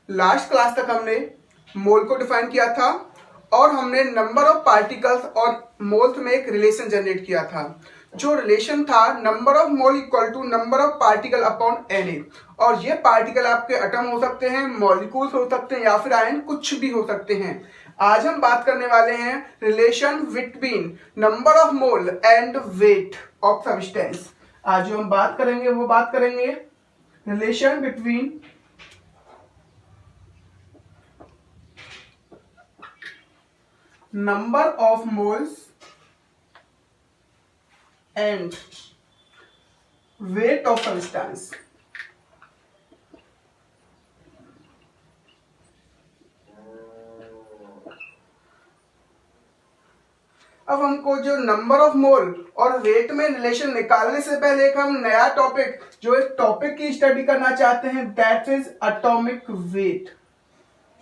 Last class तक हमने मोल को डिफाइन किया था और हमने नंबर ऑफ पार्टिकल्स और मोल्स में एक रिलेशन जनरेट किया था। जो रिलेशन था number of mole equal to number of particle upon Na, और ये पार्टिकल आपके एटम हो सकते हैं, मॉलिक्यूल्स हो सकते हैं या फिर आयन, कुछ भी हो सकते हैं। आज हम बात करने वाले हैं relation between number of mole and wait of substance. आज जो हम बात करेंगे वो बात करेंगे relation between number of moles and weight of substance। अब हमको जो नंबर ऑफ मोल और वेट में रिलेशन निकालने से पहले एक हम नया टॉपिक, जो इस टॉपिक की स्टडी करना चाहते हैं, that is atomic weight.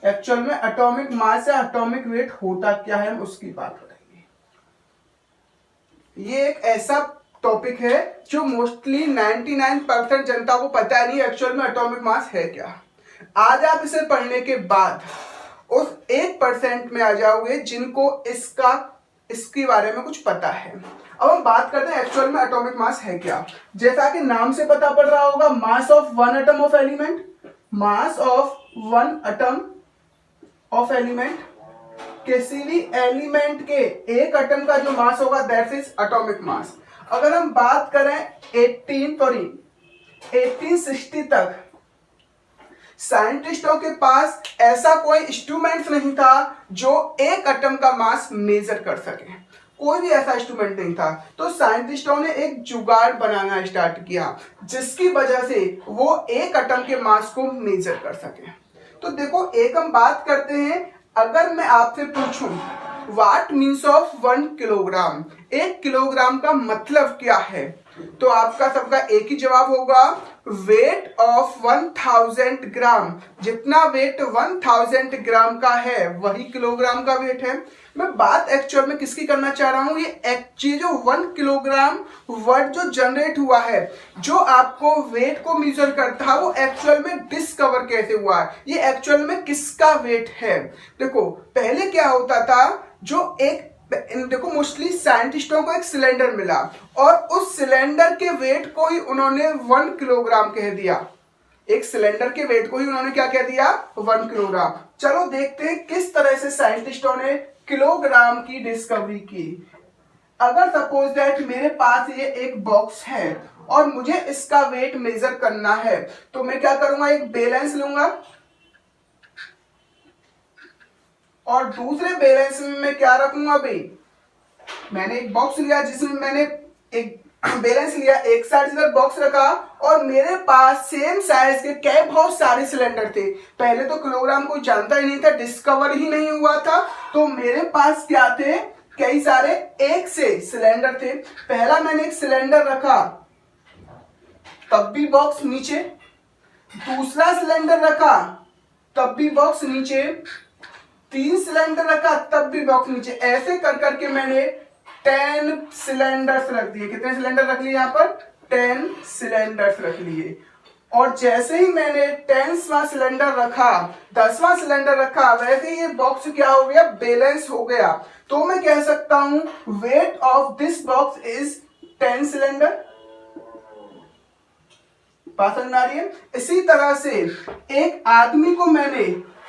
Actual में एटॉमिक मास या एटॉमिक वेट होता क्या है, हम उसकी बात करेंगे। ये एक ऐसा टॉपिक है जो मोस्टली 99% जनता को पता नहीं एक्चुअल में एटॉमिक मास है क्या। आज आप इसे पढ़ने के बाद उस 1% में आ जाओगे जिनको इसके बारे में कुछ पता है। अब हम बात करते हैं एक्चुअल में एटॉमिक मास है क्या। जैसा कि नाम से पता पड़ रहा होगा, mass of one atom of element, mass of one atom of element, किसी भी एलिमेंट के एक एटम का जो मास होगा दैट इज एटॉमिक मास। अगर हम बात करें 1860 तक साइंटिस्टों के पास ऐसा कोई इंस्ट्रूमेंट नहीं था जो एक एटम का मास मेजर कर सके। कोई भी ऐसा इंस्ट्रूमेंट नहीं था। तो साइंटिस्टों ने एक जुगाड़ बनाना स्टार्ट किया जिसकी वजह से वो एक एटम के मास को मेजर कर सके। तो देखो, एक हम बात करते हैं, अगर मैं आपसे पूछूं what means of 1 kilogram, 1 kilogram का मतलब क्या है, तो आपका सबका एक ही जवाब होगा, वेट ऑफ 1000 ग्राम। जितना वेट 1000 ग्राम का है वही किलोग्राम का वेट है। मैं बात एक्चुअल में किसकी करना चाह रहा हूं, ये जो 1 किलोग्राम वर्ड जो जनरेट हुआ है, जो आपको वेट को मेजर करता है, वो एक्चुअल में डिस्कवर कैसे हुआ है, ये एक्चुअल में किसका वेट है। देखो, पहले क्या होता था, देखो मोस्टली साइंटिस्टों को एक सिलेंडर मिला और उस सिलेंडर के वेट को ही उन्होंने 1 किलोग्राम कह दिया। एक सिलेंडर के वेट को ही उन्होंने क्या कह दिया, 1 किलोग्राम। चलो देखते हैं किस तरह से साइंटिस्टों ने किलोग्राम की डिस्कवरी की। अगर सपोज दैट मेरे पास ये एक बॉक्स है और मुझे इसका वेट मेजर करना है, तो मैं क्या करूंगा, एक बैलेंस लूंगा और दूसरे बैलेंस में मैं क्या रखूंगा भाई, मैंने एक बॉक्स लिया जिसमें मैंने एक बैलेंस लिया, एक साइड इधर बॉक्स रखा और मेरे पास सेम साइज के बहुत सारे सिलेंडर थे। पहले तो किलोग्राम कोई जानता ही नहीं था, डिस्कवर ही नहीं हुआ था, तो मेरे पास क्या थे, कई सारे एक से सिलेंडर थे। पहला मैंने एक सिलेंडर रखा तब भी बॉक्स नीचे, दूसरा सिलेंडर रखा तब भी बॉक्स नीचे, 3 सिलेंडर रखा तब भी बॉक्स नीचे। ऐसे कर करके मैंने 10 सिलेंडर्स रख दिए। कितने सिलेंडर रख लिए यहाँ पर, 10 सिलेंडर्स रख लिए। और जैसे ही मैंने 10वां सिलेंडर रखा, 10वां सिलेंडर रखा, वैसे ही ये बॉक्स क्या हो गया, बैलेंस हो गया। तो मैं कह सकता हूं weight of this box is 10 cylinder. बात समझ आ रही है। इसी तरह से एक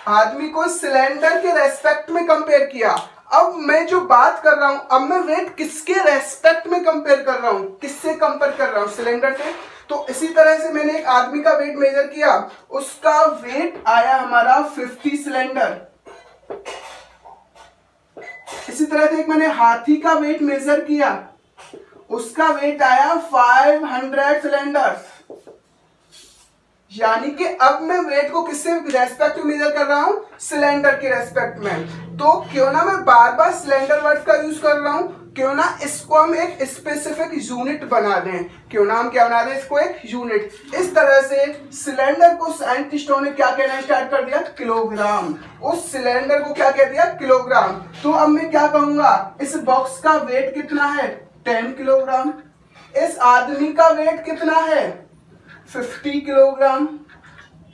आदमी को सिलेंडर के रेस्पेक्ट में कंपेयर किया। अब मैं जो बात कर रहा हूं, अब मैं वेट किसके रेस्पेक्ट में कंपेयर कर रहा हूं, किससे कंपेयर कर रहा हूं, सिलेंडर से। तो इसी तरह से मैंने एक आदमी का वेट मेजर किया, उसका वेट आया हमारा 50 सिलेंडर। इसी तरह से एक मैंने हाथी का वेट मेजर किया, उसका वेट आया 500 सिलेंडर्स। यानी कि अब मैं वेट को किससे रेस्पेक्ट में मेजर कर रहा हूं, सिलेंडर के रेस्पेक्ट में। तो क्यों ना मैं बार बार सिलेंडर वर्ड का यूज कर रहा हूं, क्यों ना इसको हम एक स्पेसिफिक यूनिट बना दें, क्यों ना हम क्या बना दें इसको, एक यूनिट। इस तरह से सिलेंडर को साइंटिस्टों ने क्या कहना स्टार्ट कर दिया, किलोग्राम। उस सिलेंडर को क्या कह दिया, किलोग्राम। तो अब मैं क्या कहूंगा, इस बॉक्स का वेट कितना है, 10 किलोग्राम। इस आदमी का वेट कितना है, 50 किलोग्राम।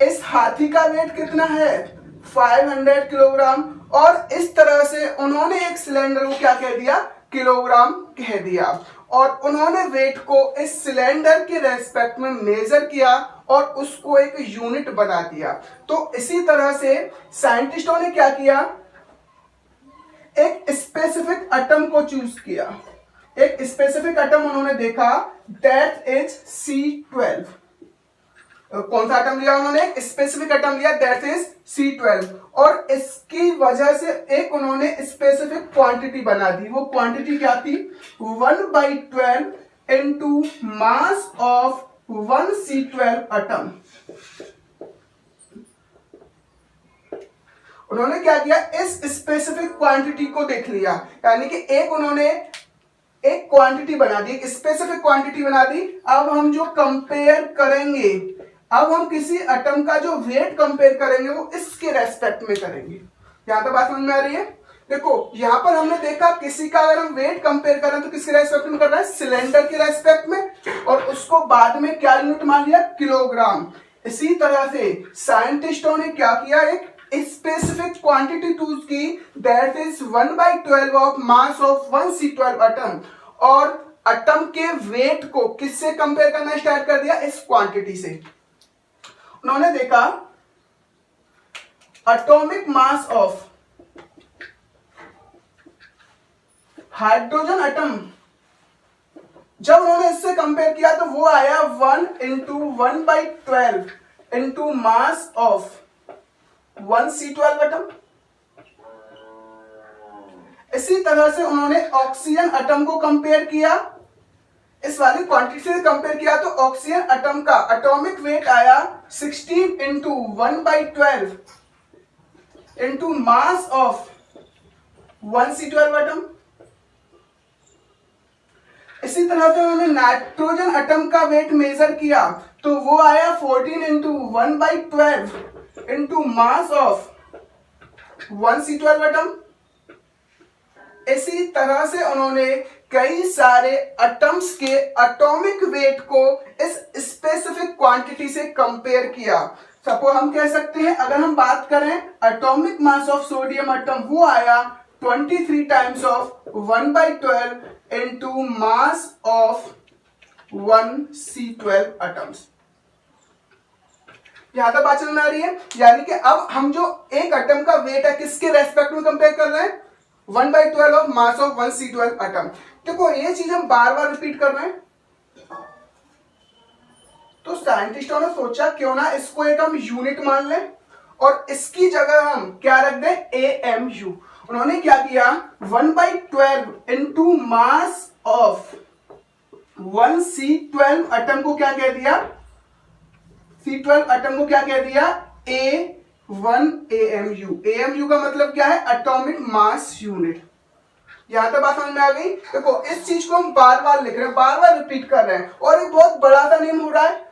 इस हाथी का वेट कितना है 500 किलोग्राम, और इस तरह से उन्होंने एक सिलेंडर को क्या कह दिया किलोग्राम कह दिया, और उन्होंने वेट को इस सिलेंडर के रेस्पेक्ट में मेजर किया और उसको एक यूनिट बना दिया। तो इसी तरह से साइंटिस्टों ने क्या किया, एक स्पेसिफिक एटम को चूज किया, एक स्पेसिफिक एटम उन्होंने देखा दैट इज C12। कौन सा एटम लिया उन्होंने, एक स्पेसिफिक एटम लिया दैट इज C12, और इसकी वजह से एक उन्होंने स्पेसिफिक क्वांटिटी बना दी। वो क्वांटिटी क्या थी 1/12 into mass of 1 C12 atom. उन्होंने क्या किया, इस स्पेसिफिक क्वांटिटी को देख लिया, यानी कि एक उन्होंने एक क्वांटिटी बना दी, एक स्पेसिफिक क्वांटिटी बना दी। अब हम जो कंपेयर करेंगे, अब हम किसी एटम का जो वेट कंपेयर करेंगे वो इसके रेस्पेक्ट में करेंगे। यहां तक बात समझ में आ रही है। देखो यहां पर हमने देखा किसी का अगर हम वेट कंपेयर कर रहे हैं तो किसके रेस्पेक्ट में कर रहा है, सिलेंडर के रेस्पेक्ट में, और उसको बाद में क्या यूनिट मान लिया किलोग्राम। इसी तरह से साइंटिस्टों ने क्या किया, एक स्पेसिफिक क्वांटिटी चूज की that is 1/12 of mass of 1 C12 atom, और एटम के वेट को किससे कंपेयर करना स्टार्ट कर दिया, इस क्वांटिटी से। उन्होंने देखा atomic mass of hydrogen atom, जब उन्होंने इससे कंपेयर किया तो वो आया 1 into 1/12 into mass of 1 C12 atom. इसी तरह से उन्होंने ऑक्सीजन एटम को कंपेयर किया, इस वाली क्वांटिटी से कंपेयर किया तो ऑक्सीजन एटम का एटॉमिक वेट आया 16 into 1/12 into mass of 1 C12 atom. इसी तरह से उन्होंने नाइट्रोजन एटम का वेट मेजर किया तो वो आया 14 into 1/12 into mass of 1 C12 atom. इसी तरह से उन्होंने कई सारे एटम्स के एटॉमिक वेट को इस स्पेसिफिक क्वांटिटी से कंपेयर किया। सपोज हम कह सकते हैं, अगर हम बात करें atomic mass of sodium atom, वो आया 23 times of 1/12 into mass of 1 C12 atoms. यहां तक बात समझ में आ रही है। यानी कि अब हम जो एक एटम का वेट है किसके रेस्पेक्ट में कंपेयर कर रहे हैं, 1/12 of mass of 1 C12 atom. देखो ये चीज हम बार बार रिपीट कर रहे हैं, तो साइंटिस्टों ने सोचा क्यों ना इसको एक हम यूनिट मान लें और इसकी जगह हम क्या रख दें, AMU। उन्होंने क्या किया, 1/12 into mass of 1 C12 atom को क्या कह दिया, C12 एटम को क्या कह दिया, A1 AMU। AMU का मतलब क्या है, एटॉमिक मास यूनिट। यहां तक बात समझ में आ गई। देखो इस चीज को हम बार बार लिख रहे हैं, बार बार रिपीट कर रहे हैं, और एक बहुत बड़ा सा नेम हो रहा है।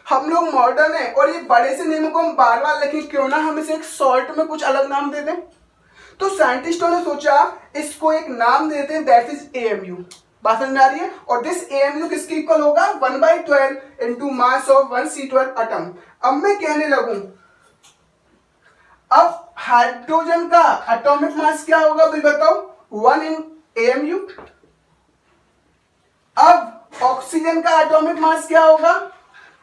हम लोग मॉडर्न है और ये बड़े से नेम को हम बार बार लिखें, क्यों ना हम इसे एक शॉर्ट में कुछ अलग नाम दे दें। तो साइंटिस्टों ने सोचा इसको एक नाम देते हैं दैट इज AMU। बात समझ में आ रही है। और दिस AMU किसके इक्वल होगा, 1/12 into mass of 1 C12 atom. अब मैं कहने लगूं, अब हाइड्रोजन का एटॉमिक मास क्या होगा भाई बताओ, 1 इन AMU। अब ऑक्सीजन का एटॉमिक मास क्या होगा,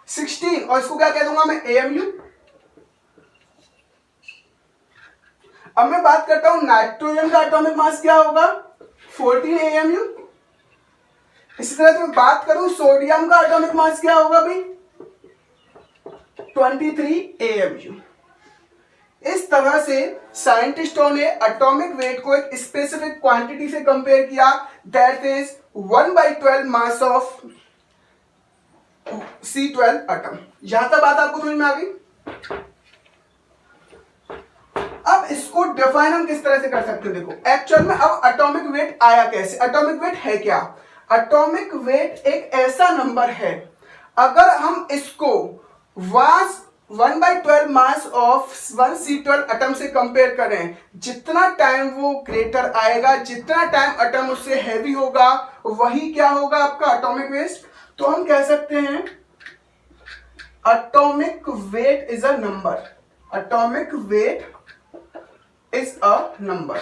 16, और इसको क्या कह दूंगा मैं, AMU। अब मैं बात करता हूं नाइट्रोजन का एटॉमिक मास क्या होगा, 14 AMU। इसी तरह से मैं बात करूं सोडियम का एटॉमिक मास क्या होगा भाई, 23 AMU। इस तरह से साइंटिस्टों ने एटॉमिक वेट को एक स्पेसिफिक क्वांटिटी से कंपेयर किया that is 1/12 mass of C12 atom. यहां तक बात आपको समझ में आ गई। अब इसको डिफाइन हम किस तरह से कर सकते हैं, देखो एक्चुअल में अब एटॉमिक वेट आया कैसे। एटॉमिक वेट है क्या, एटॉमिक वेट एक ऐसा नंबर है, अगर हम इसको 1/12 मास ऑफ 1 C12 एटम से कंपेयर करें, जितना टाइम वो ग्रेटर आएगा, जितना टाइम एटम उससे हैवी होगा, वही क्या होगा आपका एटॉमिक वेट। तो हम कह सकते हैं atomic weight is a number. Atomic weight is a number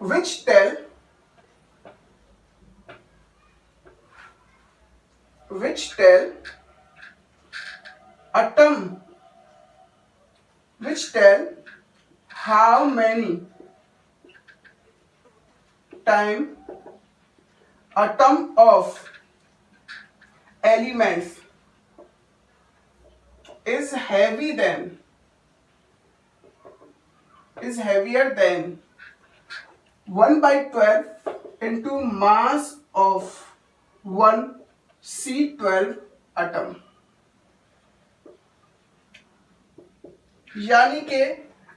which tell how many time atom of elements is heavier than 1/12 into mass of one C12 atom. यानी कि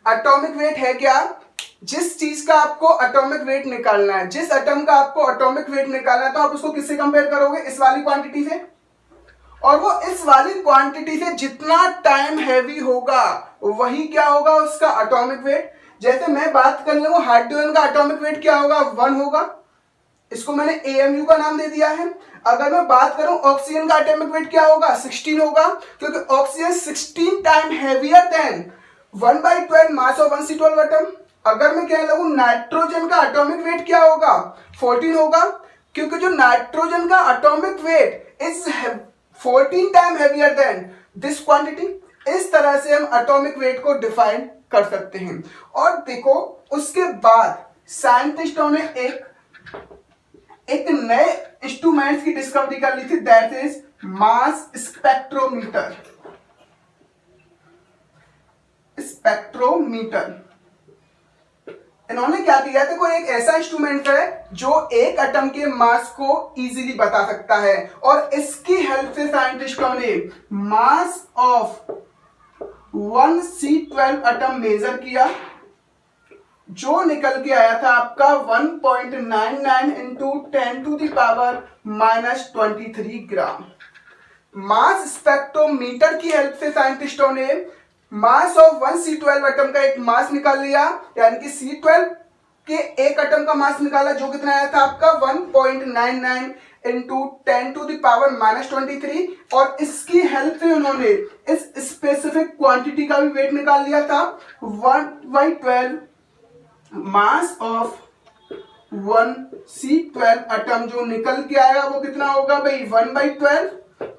एटॉमिक वेट है क्या? जिस चीज का आपको एटॉमिक वेट निकालना है, जिस एटम का आपको एटॉमिक वेट निकालना है, तो आप उसको किससे कंपेयर करोगे? इस वाली क्वांटिटी से। और वो इस वाली क्वांटिटी से जितना टाइम हैवी होगा वही क्या होगा? उसका एटॉमिक वेट। जैसे मैं बात कर लूं हाइड्रोजन का एटॉमिक वेट क्या होगा? 1 होगा, इसको मैंने AMU का नाम दे दिया है। अगर मैं बात करूं ऑक्सीजन का एटॉमिक वेट क्या होगा? 16 होगा, क्योंकि oxygen 16 time heavier than 1/12 mass of 1 C12 atom. अगर मैं कहने लगूं नाइट्रोजन का एटॉमिक वेट क्या होगा? 14 होगा, क्योंकि जो नाइट्रोजन का atomic weight is 14 time heavier than this quantity. इस तरह से हम एटॉमिक वेट को डिफाइन कर सकते हैं। और देखो उसके बाद साइंटिस्टों ने एक नए इंस्ट्रूमेंट्स की डिस्कवरी कर ली थी, दैट इज मास स्पेक्ट्रोमीटर। इन्होंने क्या किया? देखो एक ऐसा इंस्ट्रूमेंट है जो एक एटम के मास को इजीली बता सकता है, और इसकी हेल्प से साइंटिस्टों ने मास ऑफ 1 C12 एटम मेजर किया, जो निकल के आया था आपका 1.99 इंटू 10⁻⁻23 ग्राम। मास स्पेक्ट्रोमीटर की हेल्प से साइंटिस्टों ने मास ऑफ 1 C12 एटम का एक मास निकाल लिया, यानी कि C12 के एक एटम का मास निकाला, जो कितना आया था आपका 1.99 इंटू 10⁻⁻23। और इसकी हेल्प से उन्होंने इस स्पेसिफिक क्वांटिटी का भी वेट निकाल लिया था। 1/12 मास ऑफ 1 C12 एटम जो निकल के आएगा वो कितना होगा भाई? 1/12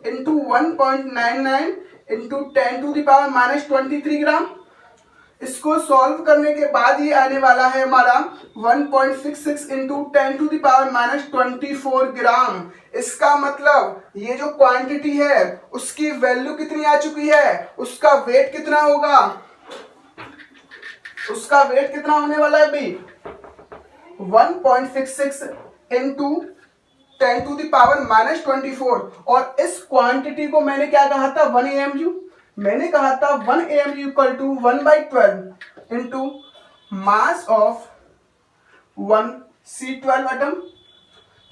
इंटू 1.99 इंटू 10⁻⁻23 ग्राम। इसको सॉल्व करने के बाद ये आने वाला है हमारा 1.66 इंटू 10⁻⁻24 ग्राम। इसका मतलब ये जो क्वांटिटी है उसकी वैल्यू कितनी आ चुकी है? उसका वेट कितना होगा? उसका वेट कितना होने वाला है भाई? 1.66 इंटू 10⁻⁻24। और इस क्वांटिटी को मैंने क्या कहा था? 1 AMU। मैंने कहा था 1 AMU equal to 1/12 into mass of 1 C12 atom,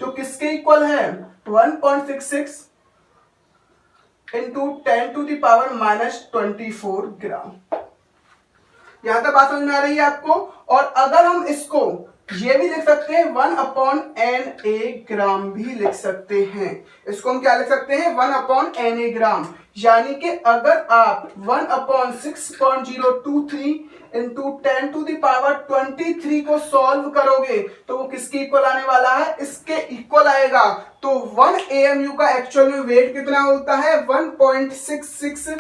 जो किसके इक्वल है? 1.66 इंटू 10⁻⁻24 ग्राम। यहां तक बात समझ में आ रही है आपको? और अगर हम इसको ये भी लिख सकते हैं 1/NA ग्राम भी लिख सकते हैं। इसको हम क्या लिख सकते हैं? 1/NA ग्राम। यानी कि अगर आप 1/6.023 इंटू 10⁻23 को सॉल्व करोगे तो वो किसके इक्वल आने वाला है? इसके इक्वल आएगा। तो 1 AMU का एक्चुअल में वेट कितना होता है? 1.66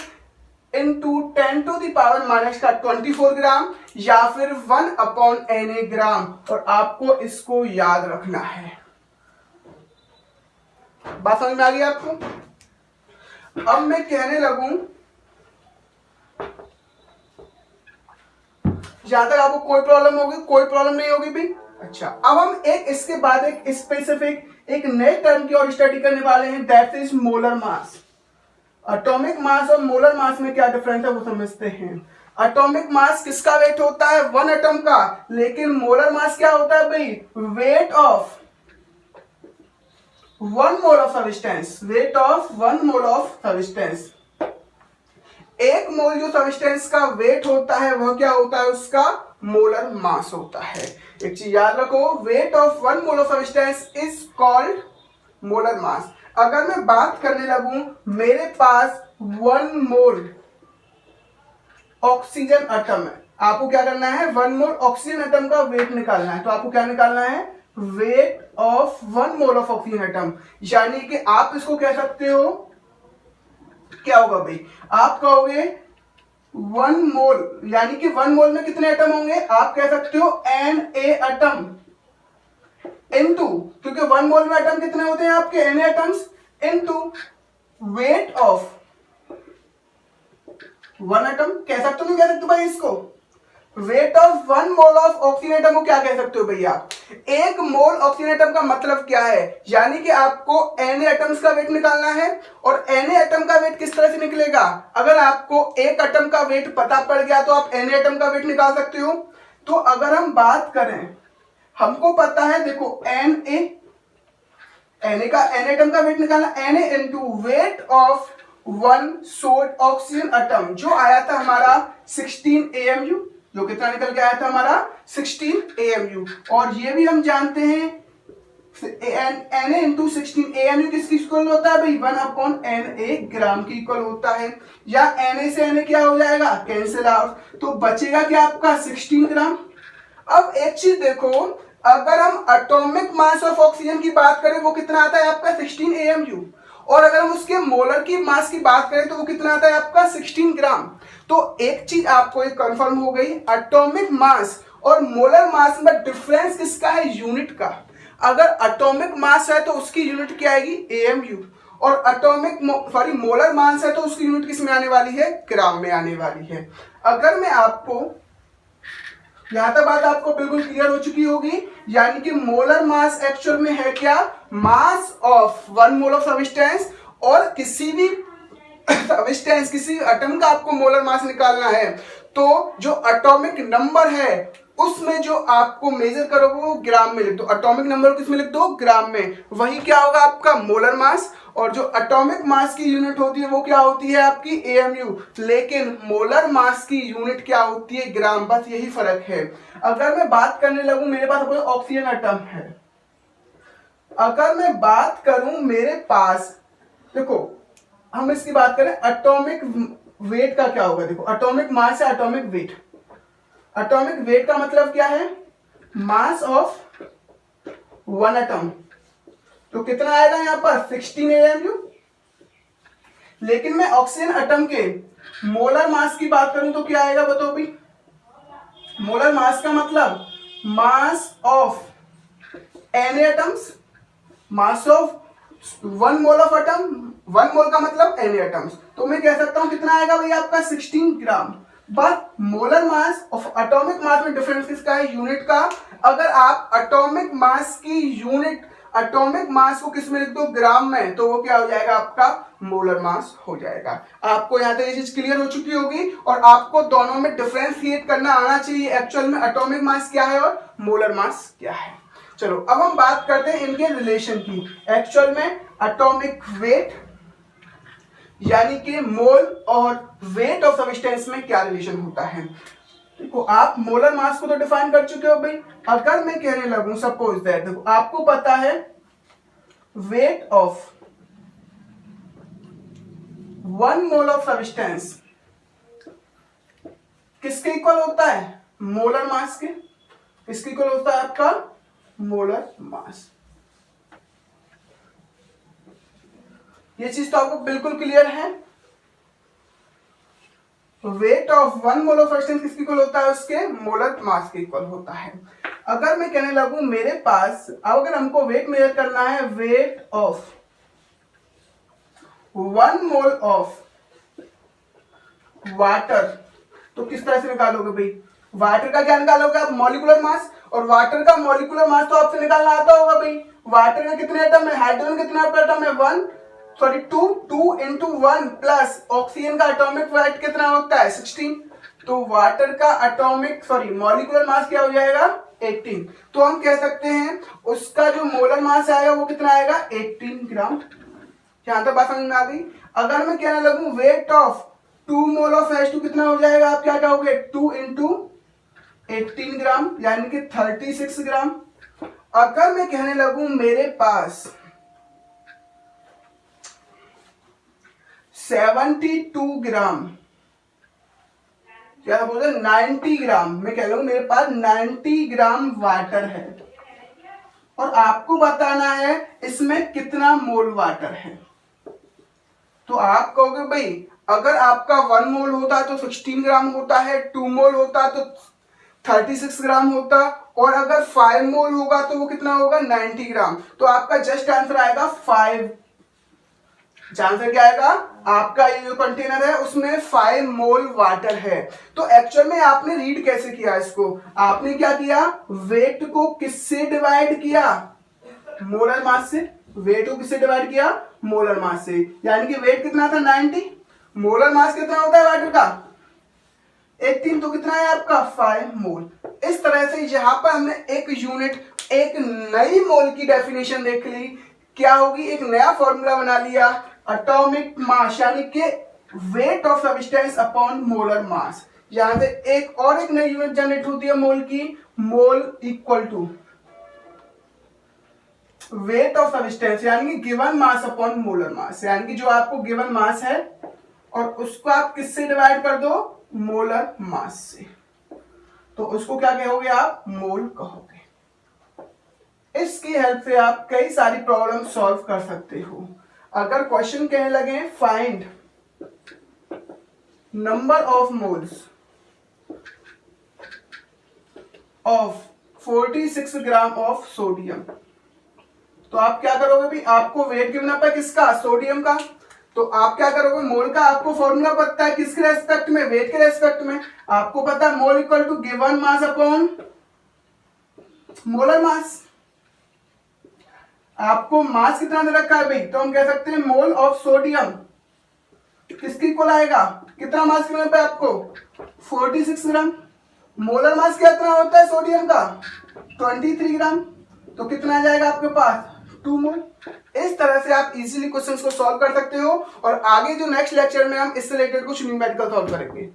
इंटू 10⁻⁻24 ग्राम, या फिर 1/NA ग्राम। और आपको इसको याद रखना है। बात समझ में आ गई आपको? अब मैं कहने लगूं, जहां तक आपको कोई प्रॉब्लम होगी? कोई प्रॉब्लम नहीं होगी भी? अच्छा, अब हम इसके बाद एक स्पेसिफिक एक नए टर्म की और स्टडी करने वाले हैं, that is molar mass. Atomic mass और मोलर मास में क्या डिफरेंस है वो समझते हैं। एटॉमिक मास किसका वेट होता है? 1 एटम का। लेकिन मोलर मास क्या होता है भाई? Weight of 1 mole of substance. Weight of 1 mole of substance. 1 मोल जो सब्सटेंस का वेट होता है वह क्या होता है? उसका मोलर मास होता है। एक चीज याद रखो, weight of 1 mole of substance is called molar mass. अगर मैं बात करने लगूं मेरे पास 1 मोल ऑक्सीजन एटम है, आपको क्या करना है 1 मोल ऑक्सीजन एटम का वेट निकालना है। तो आपको क्या निकालना है weight of 1 mole of oxygen atom, यानी कि आप इसको कह सकते हो क्या होगा भाई, आप कहोगे 1 मोल, यानी कि 1 मोल में कितने एटम होंगे, आप कह सकते हो Na एटम इनटू, क्योंकि 1 मोल में एटम कितने होते हैं आपके Na atoms, into weight of 1 atom, कह सकते हो नहीं कह सकते भाई इसको, weight of 1 mole of oxygen atom को क्या कह सकते हो भैया, 1 मोल ऑक्सीजन एटम का मतलब क्या है, यानी कि आपको Na एटम्स का वेट निकालना है। और Na एटम का वेट किस तरह से निकलेगा, अगर आपको एक एटम का वेट पता पड़ गया तो आप Na एटम का वेट निकाल सकते हो। तो अगर हम बात करें, हमको पता है देखो Na का Na एटम का वेट निकालना, Na into weight of 1 sold oxygen atom, जो आया था हमारा 16 AMU, जो कितना निकल के आया था हमारा 16 AMU। और ये भी हम जानते हैं Na इंटू 16 AMU किसकी इक्वल होता है भाई 1/Na ग्राम की इक्वल होता है, या Na से Na क्या हो जाएगा कैंसिल आउट, तो बचेगा क्या आपका 16 ग्राम। अब एक चीज देखो, अगर हम एटॉमिक मास ऑफ ऑक्सीजन की बात करें वो कितना आता है आपका 16 AMU, और अगर हम उसके मोलर की मास की बात करें तो वो कितना आता है आपका 16 ग्राम। तो एक चीज आपको एक कंफर्म हो गई, एटॉमिक मास और मोलर मास में डिफरेंस किसका है, यूनिट का। अगर एटॉमिक मास है तो उसकी यूनिट क्या आएगी AMU, और मोलर मास है तो उसकी यूनिट किस में आने वाली है, ग्राम में आने वाली है। अगर मैं आपको, यहां तक बात आपको बिल्कुल क्लियर हो चुकी होगी, यानी कि मोलर मास एक्चुअल में है क्या, मास ऑफ 1 मोल ऑफ सब्सटेंस, और किसी भी सब्सटेंस किसी एटम का आपको मोलर मास निकालना है तो जो एटॉमिक नंबर है उसमें जो आपको मेजर करोगे वो ग्राम में लिख दो, एटॉमिक नंबर किस में लिख दो, ग्राम में, वही क्या होगा आपका मोलर मास। और जो एटॉमिक मास की यूनिट होती है वो क्या होती है आपकी AMU, लेकिन मोलर मास की यूनिट क्या होती है, ग्राम, बस यही फर्क है। अगर मैं बात करने लगूं, मेरे पास ऑक्सीजन एटम है, अगर मैं बात करूं मेरे पास, देखो हम इसकी बात करें एटॉमिक वेट का क्या होगा, देखो एटॉमिक मास है एटॉमिक वेट, एटॉमिक वेट का मतलब क्या है, मास ऑफ 1 एटम, तो कितना आएगा यहां पर 16 AMU। लेकिन मैं ऑक्सीजन एटम के मोलर मास की बात करूं तो क्या आएगा बताओ भाई, मोलर मास का मतलब mass of Na atoms, mass of 1 mole of atom, 1 मोल का मतलब Na एटम्स, तो मैं कह सकता हूं कितना आएगा भाई आपका 16 ग्राम। बस मोलर मास और एटॉमिक मास में डिफरेंस किसका है, यूनिट का। अगर आप एटॉमिक मास की यूनिट, एटॉमिक मास को किस में लिख दो, ग्राम में, तो वो क्या हो जाएगा आपका मोलर मास हो जाएगा। आपको यहां तक ये चीज क्लियर हो चुकी होगी, और आपको दोनों में डिफरेंशिएट करना आना चाहिए, एक्चुअल में एटॉमिक मास क्या है और मोलर मास क्या है। चलो अब हम बात करते हैं इनके रिलेशन की। एक्चुअल में एटॉमिक वेट यानी कि मोल और वेट ऑफ सब्सटेंस में क्या रिलेशन होता है। देखो आप मोलर मास को तो डिफाइन कर चुके हो भाई, अगर मैं कहने लगूं सपोज दैट, देखो आपको पता है weight of 1 mole of substance किसके इक्वल होता है, मोलर मास के, किसके इक्वल होता है आपका मोलर मास। ये चीज तो आपको बिल्कुल क्लियर है, weight of 1 mole of substance किसके इक्वल होता है, उसके मोलर मास के इक्वल होता है। अगर मैं कहने लगूं मेरे पास, अगर हमको वेट मेजर करना है, weight of 1 mole of water, तो किस तरह से निकालोगे भाई, वाटर का क्या निकालोगे आप, मॉलिक्यूलर मास, और वाटर का मॉलिक्यूलर मास तो आपसे निकालना आता होगा भाई। वाटर में कितने एटम है, हाइड्रोजन कितने एटम है, 2 इंटू 1 प्लस ऑक्सीजन का एटॉमिक वेट कितना होता है 16, तो वाटर का मॉलिक्यूलर मास क्या हो जाएगा 18। तो हम कह सकते हैं उसका जो मोलर मास आएगा वो कितना आएगा 18 ग्राम। यहां तक बात समझ में आ गई। अगर मैं कहने लगूं weight of 2 mole of H2 कितना हो जाएगा, आप क्या कहोगे 2 इंटू 18 ग्राम यानी कि 36 ग्राम। अगर मैं कहने लगूं मेरे पास 72 ग्राम, क्या बोलते 90 ग्राम, मैं कह रहा हूं मेरे पास 90 ग्राम वाटर है और आपको बताना है इसमें कितना मोल वाटर है। तो आप कहोगे भाई अगर आपका 1 मोल होता तो 16 ग्राम होता है, 2 मोल होता तो 36 ग्राम होता, और अगर 5 मोल होगा तो वो कितना होगा 90 ग्राम। तो आपका जस्ट आंसर आएगा 5। आंसर क्या आएगा, आपका ये जो कंटेनर है उसमें 5 मोल वाटर है। तो एक्चुअल में आपने रीड कैसे किया इसको, आपने क्या किया, वेट को किससे डिवाइड किया, मोलर मास से। वेट को किससे डिवाइड किया, मोलर मास से। यानी कि वेट कितना था 90, मोलर मास कितना होता है वाटर का 18, तो कितना है आपका 5 मोल। इस तरह से यहां पर हमने एक यूनिट, एक नई मोल की डेफिनेशन देख ली, क्या होगी, एक नया फॉर्मूला बना लिया, एटॉमिक मास यानी कि wait of substance upon molar मास। यहां से एक और एक नई यूनिट जनरेट होती है मोल की, mole equal to weight of substance यानी कि given mass upon molar mass. यानी कि जो आपको गिवन मास है और उसको आप किससे डिवाइड कर दो, मोलर मास से, तो उसको क्या कहोगे आप, मोल कहोगे। इसकी हेल्प से आप कई सारी प्रॉब्लम सॉल्व कर सकते हो। अगर क्वेश्चन कहने लगे find number of moles of 46 gram of sodium, तो आप क्या करोगे भी, आपको वेट गिवन है किसका, सोडियम का, तो आप क्या करोगे, मोल का आपको फॉर्मूला पता है किसके रेस्पेक्ट में, वेट के रेस्पेक्ट में। आपको पता है mole equal to given mass upon molar mass. आपको मास कितना दे रखा है भाई, तो हम कह सकते हैं मोल ऑफ सोडियम किसकी इक्वल आएगा, कितना मास गिवन पे आपको 46 ग्राम। मोलर मास कितना होता है सोडियम का 23 ग्राम, तो कितना आ जाएगा आपके पास 2 मोल। इस तरह से आप इजीली क्वेश्चंस को सॉल्व कर सकते हो और आगे जो नेक्स्ट लेक्चर में हम इससे रिलेटेड कुछ न्यूमेरिकल सॉल्व करेंगे।